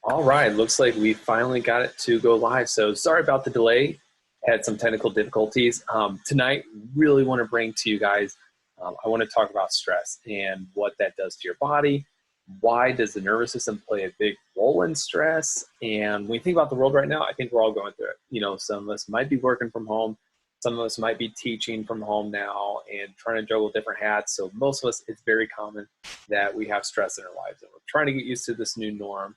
All right, looks like we finally got it to go live. So sorry about the delay. Had some technical difficulties. Tonight, really want to bring to you guys, I want to talk about stress and what that does to your body. Why does the nervous system play a big role in stress? And when you think about the world right now, I think we're all going through it. You know, some of us might be working from home. Some of us might be teaching from home now and trying to juggle different hats. So most of us, it's very common that we have stress in our lives and we're trying to get used to this new norm.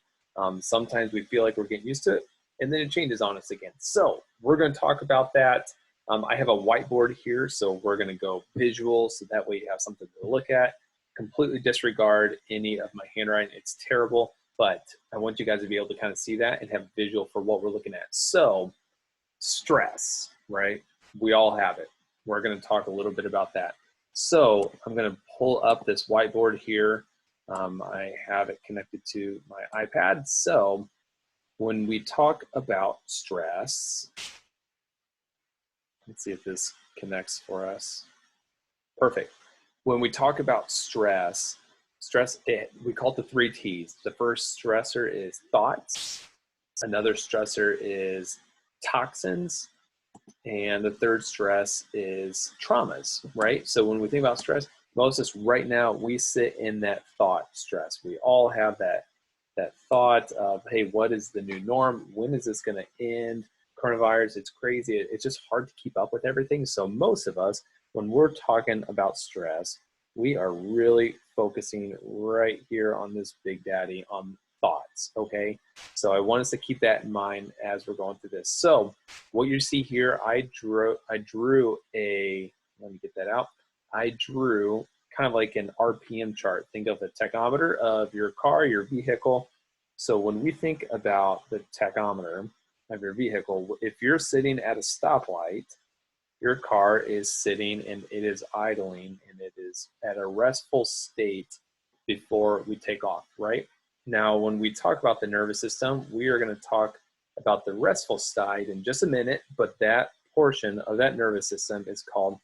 Sometimes we feel like we're getting used to it, and then it changes on us again. So we're going to talk about that. I have a whiteboard here, so we're going to go visual, so that way you have something to look at. Completely disregard any of my handwriting. It's terrible, but I want you guys to be able to kind of see that and have a visual for what we're looking at. So stress, right? We all have it. We're going to talk a little bit about that. So I'm going to pull up this whiteboard here. I have it connected to my iPad. So when we talk about stress, let's see if this connects for us. Perfect. When we talk about stress, we call it the 3 T's. The first stressor is thoughts. Another stressor is toxins. And the third stress is traumas, right? So when we think about stress, most of us right now, we sit in that thought stress. We all have that thought of, hey, what is the new norm? When is this going to end? Coronavirus, it's crazy. It's just hard to keep up with everything. So most of us, when we're talking about stress, we are really focusing right here on this big daddy, on thoughts, okay? So I want us to keep that in mind as we're going through this. So what you see here, I drew a, let me get that out. I drew kind of like an RPM chart. Think of the tachometer of your car, your vehicle. So when we think about the tachometer of your vehicle, if you're sitting at a stoplight, your car is sitting and it is idling and it is at a restful state before we take off, right? Now, when we talk about the nervous system, we are going to talk about the restful side in just a minute, but that portion of that nervous system is called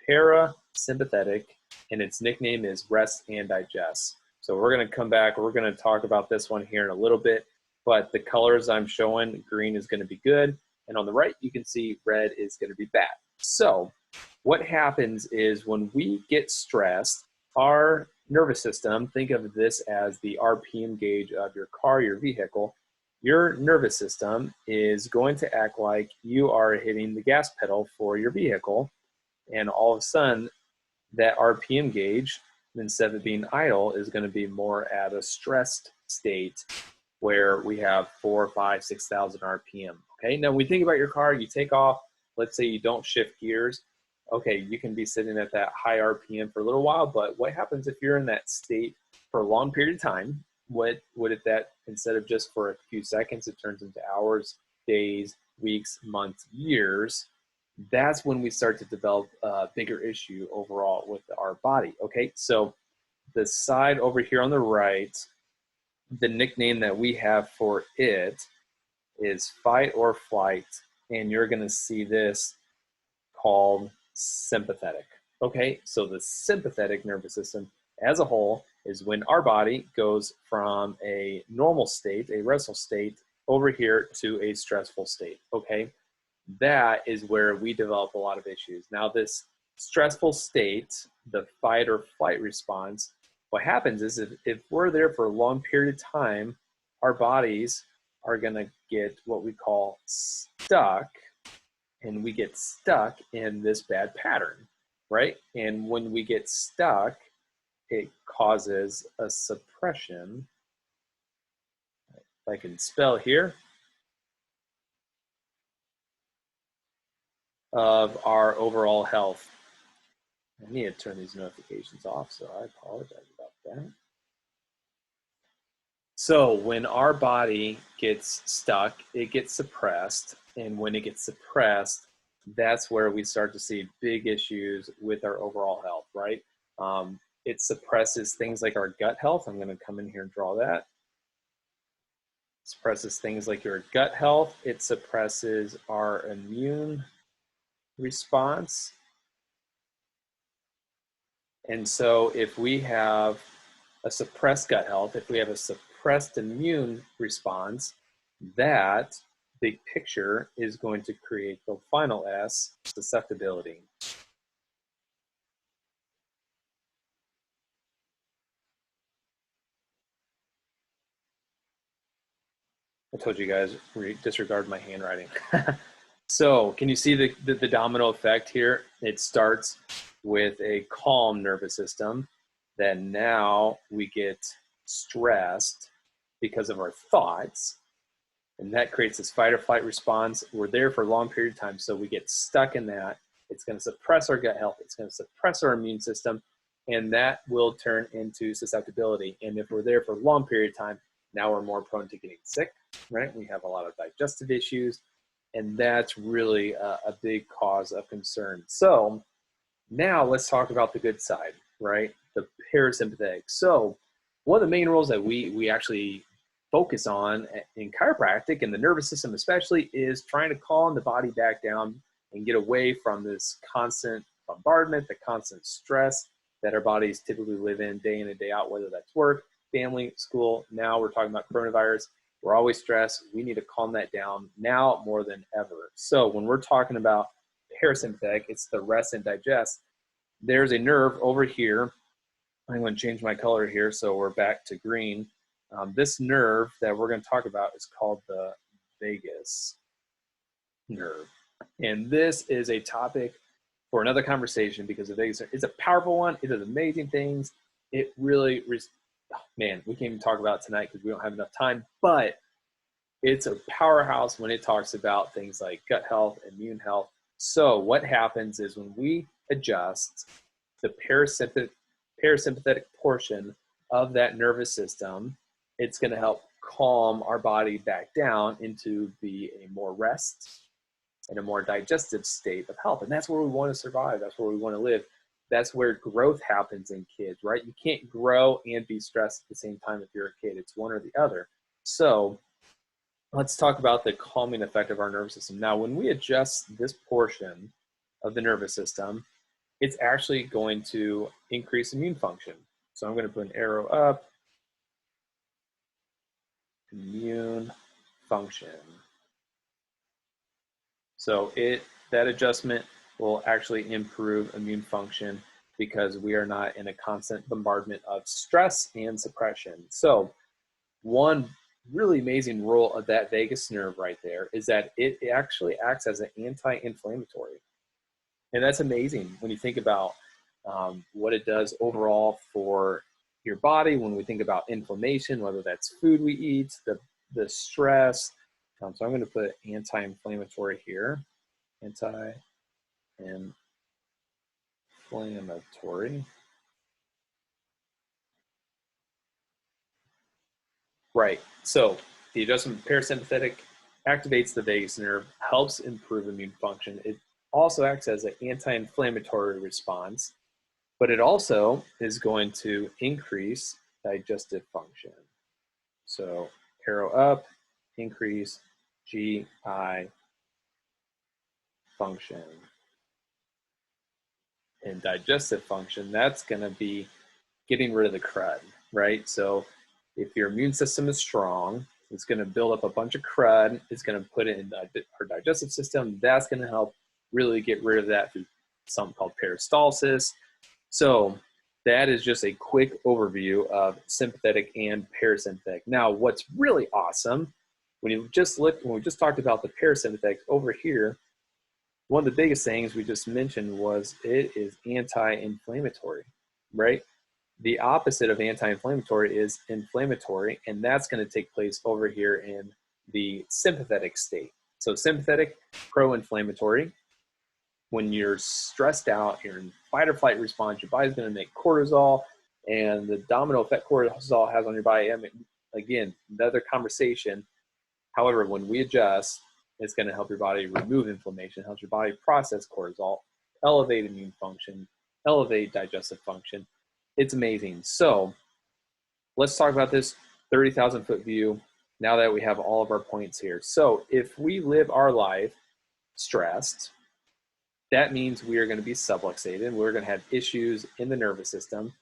parasympathetic, and its nickname is rest and digest. So we're going to come back, we're going to talk about this one here in a little bit, but the colors I'm showing, green is going to be good, and on the right, you can see red is going to be bad. So what happens is when we get stressed, our nervous system, think of this as the RPM gauge of your car, your vehicle, your nervous system is going to act like you are hitting the gas pedal for your vehicle, and all of a sudden that RPM gauge, instead of being idle, is going to be more at a stressed state where we have 4, 5, 6,000 RPM. Okay, now when we think about your car, you take off, let's say you don't shift gears. Okay, you can be sitting at that high RPM for a little while, but what happens if you're in that state for a long period of time? What would it that instead of just for a few seconds, it turns into hours, days, weeks, months, years? That's when we start to develop a bigger issue overall with our body. Okay, so the side over here on the right, the nickname that we have for it is fight or flight, and you're going to see this called sympathetic. Okay, so the sympathetic nervous system as a whole is when our body goes from a normal state, a restful state, over here to a stressful state. Okay, that is where we develop a lot of issues. Now, this stressful state, the fight or flight response, what happens is if we're there for a long period of time, our bodies are going to get what we call stuck, and we get stuck in this bad pattern, right? And when we get stuck, it causes a suppression. If I can spell here, of our overall health. I need to turn these notifications off, so I apologize about that. So when our body gets stuck, it gets suppressed. And when it gets suppressed, that's where we start to see big issues with our overall health, right? It suppresses things like our gut health. I'm going to come in here and draw that. It suppresses things like your gut health. It suppresses our immune response. And so if we have a suppressed gut health, if we have a suppressed immune response, that big picture is going to create the final S, susceptibility. I told you guys, disregard my handwriting. So can you see the domino effect here? It starts with a calm nervous system. Then now we get stressed because of our thoughts. And that creates this fight or flight response. We're there for a long period of time, so we get stuck in that. It's going to suppress our gut health. It's going to suppress our immune system, and that will turn into susceptibility. And if we're there for a long period of time, now we're more prone to getting sick, right? We have a lot of digestive issues, and that's really a big cause of concern. So now let's talk about the good side, right? The parasympathetic. So one of the main roles that we actually focus on in chiropractic and the nervous system especially is trying to calm the body back down and get away from this constant bombardment, the constant stress that our bodies typically live in and day out, whether that's work, family, school. Now we're talking about coronavirus. We're always stressed. We need to calm that down now more than ever. So when we're talking about parasympathetic, it's the rest and digest. There's a nerve over here. I'm going to change my color here so we're back to green. This nerve that we're going to talk about is called the vagus nerve. And this is a topic for another conversation because the vagus nerve is a powerful one. It does amazing things. It really, man, we can't even talk about it tonight because we don't have enough time, but it's a powerhouse when it talks about things like gut health, immune health. So what happens is when we adjust the parasympathetic portion of that nervous system, it's going to help calm our body back down into a more rest and a more digestive state of health. And that's where we want to survive. That's where we want to live. That's where growth happens in kids, right? You can't grow and be stressed at the same time if you're a kid. It's one or the other. So let's talk about the calming effect of our nervous system. Now, when we adjust this portion of the nervous system, it's actually going to increase immune function. So I'm going to put an arrow up. Immune function. So that adjustment will actually improve immune function because we are not in a constant bombardment of stress and suppression. So one really amazing role of that vagus nerve right there is that it actually acts as an anti-inflammatory. And that's amazing when you think about what it does overall for your body. When we think about inflammation, whether that's food we eat, the stress. So I'm going to put anti-inflammatory here. Anti-inflammatory. Right. So the adjustment parasympathetic activates the vagus nerve, helps improve immune function. It also acts as an anti-inflammatory response, but it also is going to increase digestive function. So arrow up, increase GI function. And digestive function, that's going to be getting rid of the crud, right? So if your immune system is strong, it's going to build up a bunch of crud. It's going to put it in our digestive system. That's going to help really get rid of that through something called peristalsis. So that is just a quick overview of sympathetic and parasympathetic. Now, what's really awesome, when we just talked about the parasympathetic over here, one of the biggest things we just mentioned was it is anti-inflammatory, right? The opposite of anti-inflammatory is inflammatory, and that's going to take place over here in the sympathetic state. So sympathetic, pro-inflammatory. When you're stressed out, you're in fight or flight response, your body's going to make cortisol, and the domino effect cortisol has on your body. I mean, again, another conversation. However, when we adjust, it's going to help your body remove inflammation, helps your body process cortisol, elevate immune function, elevate digestive function. It's amazing. So let's talk about this 30,000 foot view now that we have all of our points here. So if we live our life stressed, that means we are going to be subluxated. We're going to have issues in the nervous system.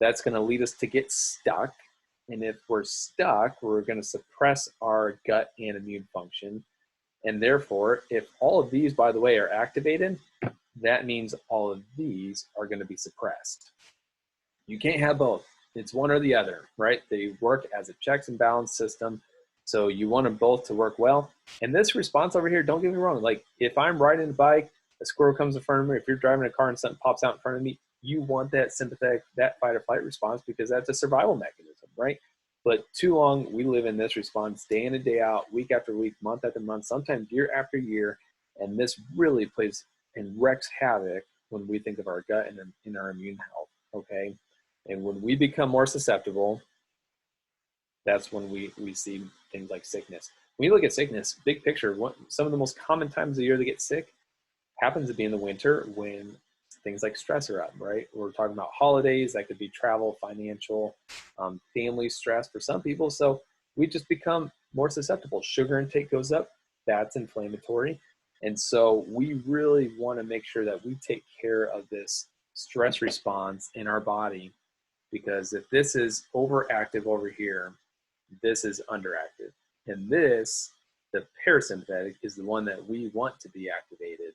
That's going to lead us to get stuck. And if we're stuck, we're going to suppress our gut and immune function. And therefore, if all of these, by the way, are activated, that means all of these are going to be suppressed. You can't have both. It's one or the other, right? They work as a checks and balance system. So you want them both to work well. And this response over here, don't get me wrong. Like if I'm riding a bike, a squirrel comes in front of me, if you're driving a car and something pops out in front of me, you want that sympathetic, that fight or flight response because that's a survival mechanism, right? But too long, we live in this response day in and day out, week after week, month after month, sometimes year after year. And this really plays and wreaks havoc when we think of our gut and in our immune health, okay? And when we become more susceptible, that's when we see things like sickness. When you look at sickness, big picture, some of the most common times of the year to get sick happens to be in the winter when things like stress are up, right? We're talking about holidays, that could be travel, financial, family stress for some people. So we just become more susceptible. Sugar intake goes up, that's inflammatory. And so we really want to make sure that we take care of this stress response in our body, because if this is overactive over here, this is underactive. And this, the parasympathetic, is the one that we want to be activated.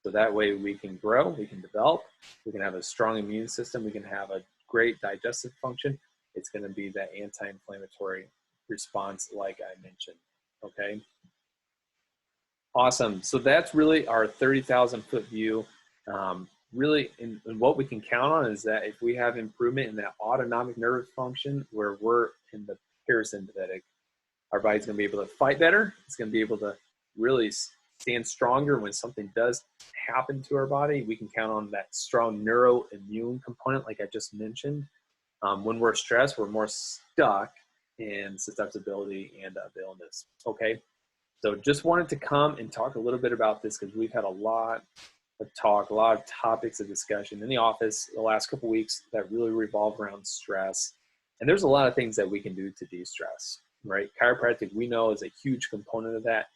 So that way we can grow, we can develop, we can have a strong immune system, we can have a great digestive function. It's going to be that anti-inflammatory response like I mentioned, okay? Awesome. So that's really our 30,000-foot view. Really, and what we can count on is that if we have improvement in that autonomic nervous function where we're in the parasympathetic, our body's going to be able to fight better. It's going to be able to really stand stronger when something does happen to our body. We can count on that strong neuroimmune component, like I just mentioned. When we're stressed, we're more stuck in susceptibility and illness. Okay, so just wanted to come and talk a little bit about this because we've had a lot of talk, a lot of topics of discussion in the office the last couple of weeks that really revolve around stress. And there's a lot of things that we can do to de-stress, right? Chiropractic, we know, is a huge component of that.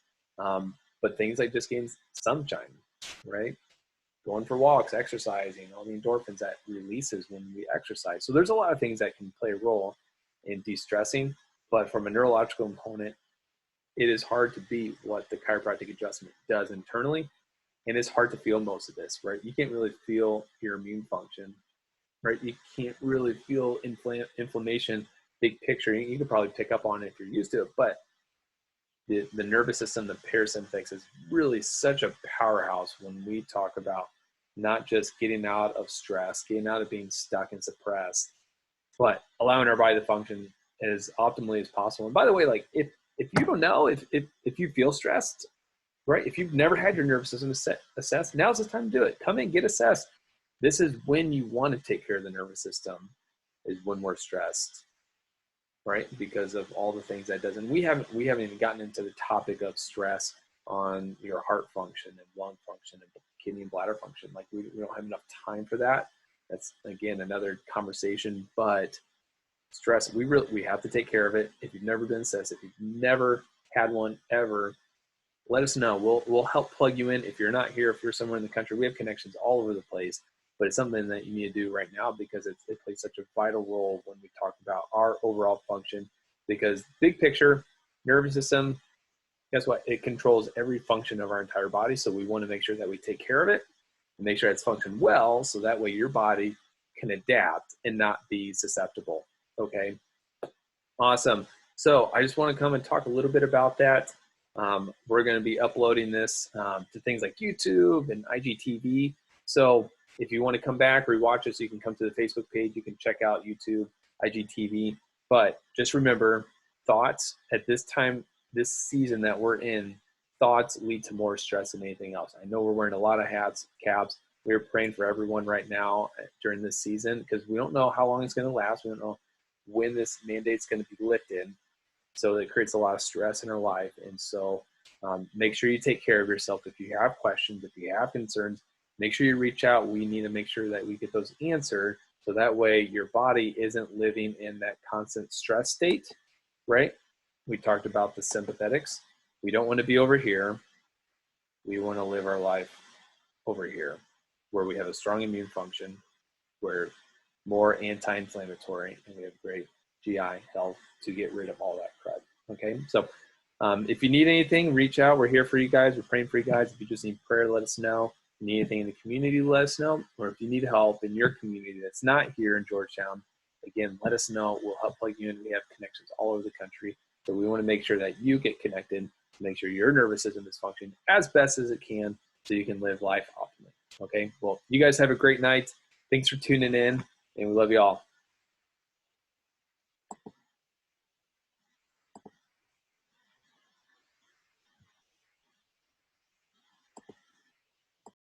But things like just getting sunshine, right? Going for walks, exercising, all the endorphins that releases when we exercise. So there's a lot of things that can play a role in de-stressing. But from a neurological component, it is hard to beat what the chiropractic adjustment does internally. And it's hard to feel most of this, right? You can't really feel your immune function, right? You can't really feel inflammation, big picture. You can probably pick up on it if you're used to it, but the nervous system, the parasympathetics, is really such a powerhouse when we talk about not just getting out of stress, getting out of being stuck and suppressed, but allowing our body to function as optimally as possible. And by the way, like if you don't know, if you feel stressed, right? If you've never had your nervous system assessed, now's the time to do it. Come in, get assessed. This is when you want to take care of the nervous system, is when we're stressed, right? Because of all the things that does. And we haven't even gotten into the topic of stress on your heart function and lung function and kidney and bladder function. Like we don't have enough time for that. That's, again, another conversation. But stress, we have to take care of it. If you've never been assessed, if you've never had one ever, let us know. We'll help plug you in. If you're not here, if you're somewhere in the country, we have connections all over the place. But it's something that you need to do right now because it plays such a vital role when we talk about our overall function. Because big picture, nervous system, guess what? It controls every function of our entire body. So we want to make sure that we take care of it and make sure it's functioned well, so that way your body can adapt and not be susceptible. Okay, awesome. So I just want to come and talk a little bit about that. We're going to be uploading this to things like YouTube and IGTV. So if you want to come back or watch us, you can come to the Facebook page. You can check out YouTube, IGTV. But just remember, thoughts at this time, this season that we're in, thoughts lead to more stress than anything else. I know we're wearing a lot of hats, caps. We're praying for everyone right now during this season because we don't know how long it's going to last. We don't know when this mandate's going to be lifted. So it creates a lot of stress in our life. And so make sure you take care of yourself. If you have questions, if you have concerns, make sure you reach out. We need to make sure that we get those answered. So that way your body isn't living in that constant stress state, right? We talked about the sympathetics. We don't want to be over here. We want to live our life over here where we have a strong immune function, where more anti-inflammatory, and we have great GI health to get rid of all that crud. Okay, so if you need anything, reach out. We're here for you guys. We're praying for you guys. If you just need prayer, let us know. If you need anything in the community, let us know. Or if you need help in your community that's not here in Georgetown, again, let us know. We'll help plug you in. We have connections all over the country. So we want to make sure that you get connected, make sure your nervous system is functioning as best as it can so you can live life optimally. Okay, well, you guys have a great night. Thanks for tuning in, and we love you all.